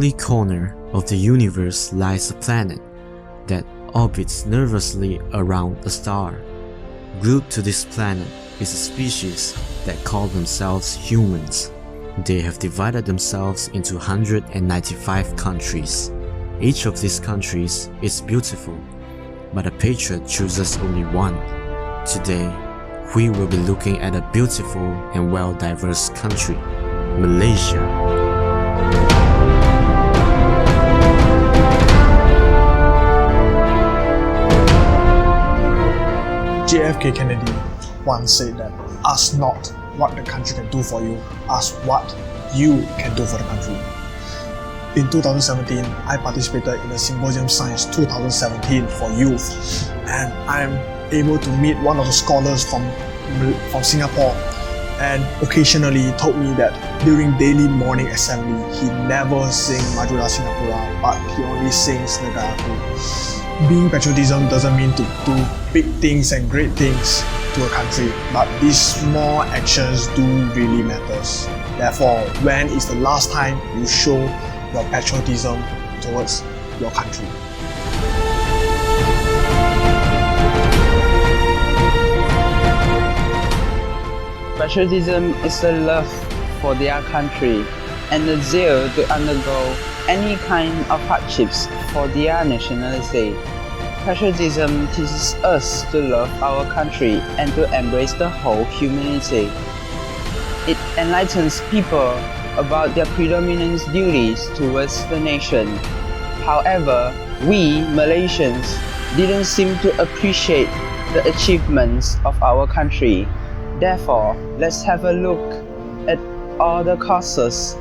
lonely corner of the universe lies a planet that orbits nervously around a star. Glued to this planet is a species that call themselves humans. They have divided themselves into 195 countries. Each of these countries is beautiful, but a patriot chooses only one. Today, we will be looking at a beautiful and well-diverse country, Malaysia. JFK Kennedy once said that, ask not what the country can do for you, ask what you can do for the country. In 2017, I participated in the Symposium Science 2017 for youth, and I'm able to meet one of the scholars from Singapore, and occasionally told me that during daily morning assembly, he never sings Majulah Singapura, but he only sings Negaraku. Being patriotism doesn't mean to do big things and great things to a country, but these small actions do really matters. Therefore, when is the last time you show your patriotism towards your country? Patriotism is the love for their country and the zeal to undergo any kind of hardships for their nationality. Patriotism teaches us to love our country and to embrace the whole humanity. It enlightens people about their predominant duties towards the nation. However, we Malaysians didn't seem to appreciate the achievements of our country. Therefore, let's have a look at all the causes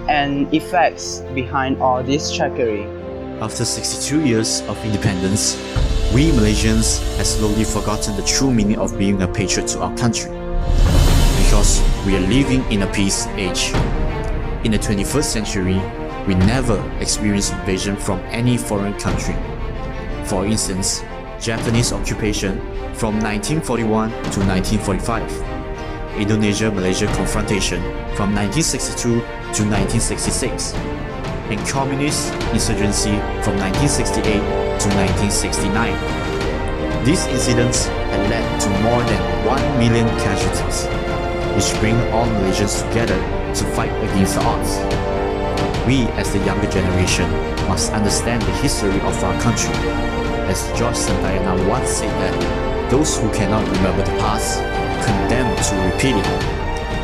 and effects behind all this tragedy. After 62 years of independence, we Malaysians have slowly forgotten the true meaning of being a patriot to our country. Because we are living in a peace age. In the 21st century, we never experienced invasion from any foreign country. For instance, Japanese occupation from 1941 to 1945, Indonesia-Malaysia confrontation from 1962 to 1966, and communist insurgency from 1968 to 1969. These incidents had led to more than 1 million casualties, which bring all Malaysians together to fight against the odds. We, as the younger generation, must understand the history of our country. As George Santayana once said that, those who cannot remember the past, condemn to repeat it.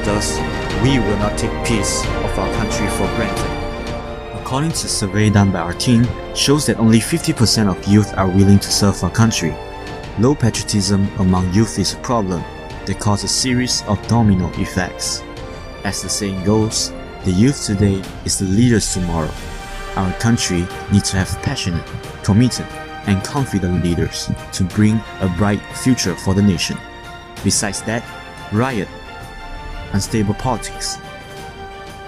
Thus, we will not take peace of our country for granted. According to a survey done by our team, shows that only 50% of youth are willing to serve our country. Low patriotism among youth is a problem that causes a series of domino effects. As the saying goes, the youth today is the leaders tomorrow. Our country needs to have passionate, committed, and confident leaders to bring a bright future for the nation. Besides that, riot, unstable politics,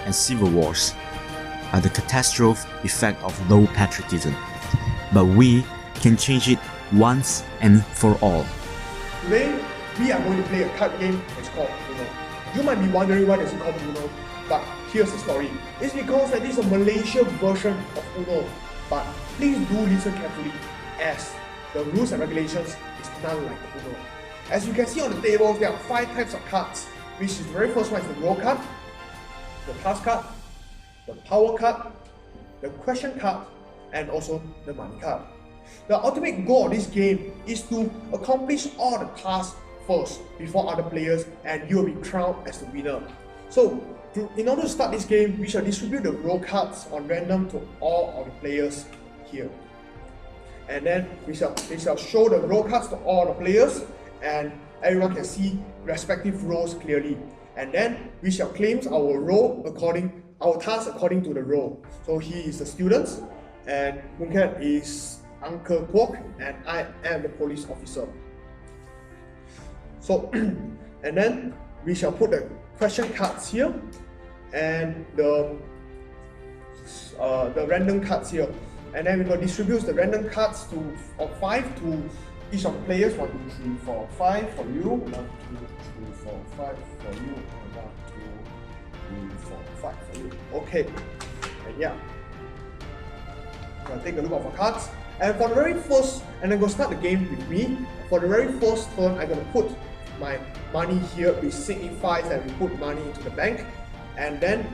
and civil wars are the catastrophic effect of low patriotism. But we can change it once and for all. Today, we are going to play a card game. It's called Uno. You might be wondering why it's called Uno, but here's the story. It's because that this is a Malaysia version of Uno. But please do listen carefully, as the rules and regulations is none like Uno. As you can see on the table, there are 5 types of cards, which is the very first one is the roll card, the pass card, the power card, the question card, and also the money card. The ultimate goal of this game is to accomplish all the tasks first before other players, and you will be crowned as the winner. So, in order to start this game, we shall distribute the roll cards on random to all of the players here. And then we shall show the roll cards to all the players, and everyone can see respective roles clearly. And then we shall claim our task according to the role. So he is the student, and Keat is Uncle Kwok, and I am the police officer. So, and then we shall put the question cards here, and the random cards here. And then we will distribute the random cards of 5 to each of the players. 1, 2, 3, 4, 5 for you. 1, 2, 3, 4, 5 for you. 1, 2, 3, 4, 5 for you. Okay. And yeah. gonna take a look at our cards. And for the very first, and I'm gonna start the game with me. For the very first turn, I'm gonna put my money here, which signifies that we put money into the bank. And then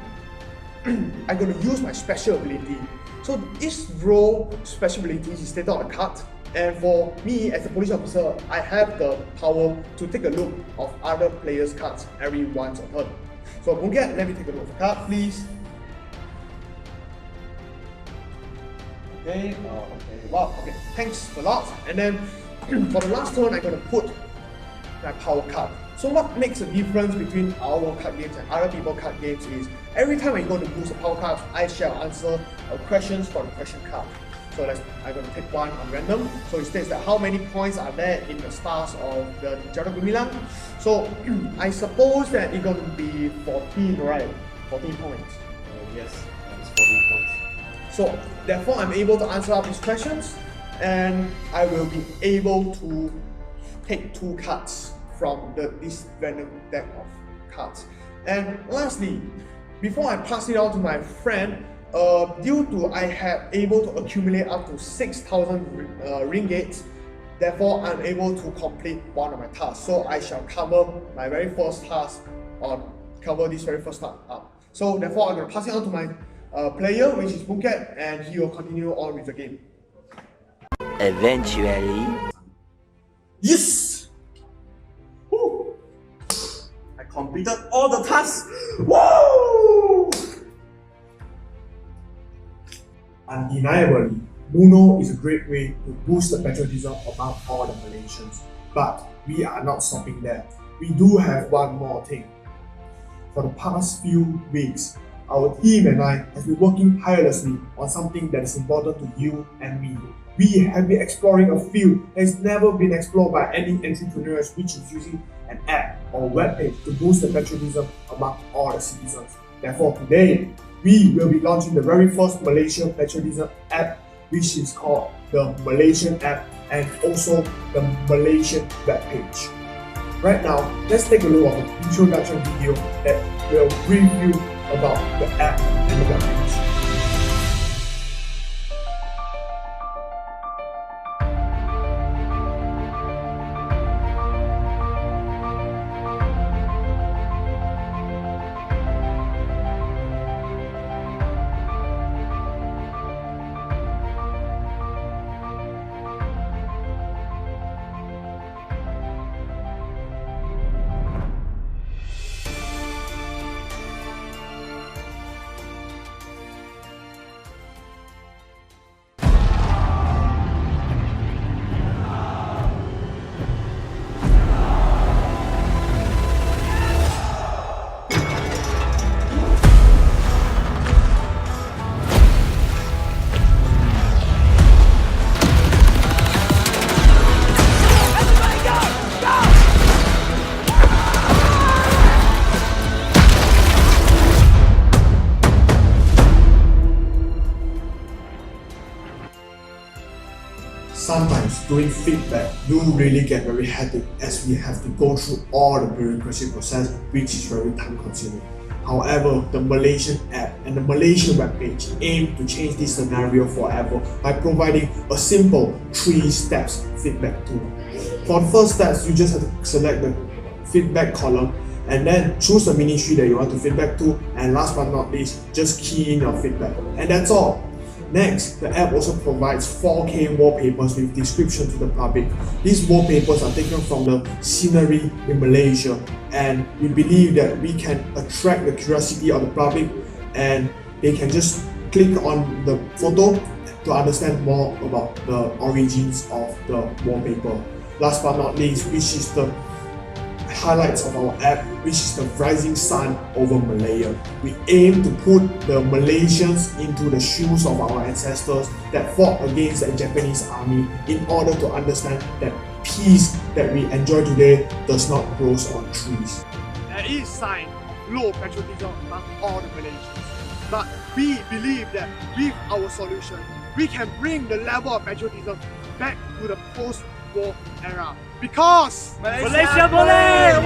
I'm gonna use my special ability. So each row special ability is stated on a card. And for me, as a police officer, I have the power to take a look of other players' cards every once a turn. So Boon, let me take a look at the card, please. Okay, wow, okay, thanks a lot. And then for the last turn, I'm going to put my power card. So what makes a difference between our card games and other people's card games is every time I'm going to use a power card, I shall answer questions for the question card. So I'm going to take one on random. So it states that how many points are there in the stars of the Jatuh Gemilang. So I suppose that it's going to be 14, right? 14 points. Yes, it's 14 points. So therefore I'm able to answer up these questions, and I will be able to take 2 cards from this random deck of cards. And lastly, before I pass it on to my friend, due to I have able to accumulate up to 6,000 ringgit, therefore I'm able to complete one of my tasks. So I shall cover my very first task, or cover this very first task up. So therefore I'm going to pass it on to my player, which is Boon, and he will continue on with the game. Eventually. Yes! Woo! I completed all the tasks! Woo! Undeniably, Muno is a great way to boost the patriotism among all the Malaysians. But we are not stopping there. We do have one more thing. For the past few weeks, our team and I have been working tirelessly on something that is important to you and me. We have been exploring a field that has never been explored by any entrepreneurs, which is using an app or webpage to boost the patriotism among all the citizens. Therefore, today, we will be launching the very first Malaysian patriotism app, which is called the Malaysian app, and also the Malaysian webpage. Right now, let's take a look at the introduction video that will brief you about the app and the webpage. Sometimes doing feedback do really get very hectic, as we have to go through all the bureaucracy process, which is very time consuming. However, the Malaysian app and the Malaysian webpage aim to change this scenario forever by providing a simple 3 steps feedback tool. For the first steps, you just have to select the feedback column and then choose the ministry that you want to feedback to, and last but not least, just key in your feedback, and that's all. Next, the app also provides 4K wallpapers with description to the public. These wallpapers are taken from the scenery in Malaysia, and we believe that we can attract the curiosity of the public, and they can just click on the photo to understand more about the origins of the wallpaper. Last but not least, which is the highlights of our app, which is the rising sun over Malaya. We aim to put the Malaysians into the shoes of our ancestors that fought against the Japanese army, in order to understand that peace that we enjoy today does not grow on trees. There is sign of low patriotism among all the Malaysians, but we believe that with our solution, we can bring the level of patriotism back to the post-war era. Because Malaysia boleh!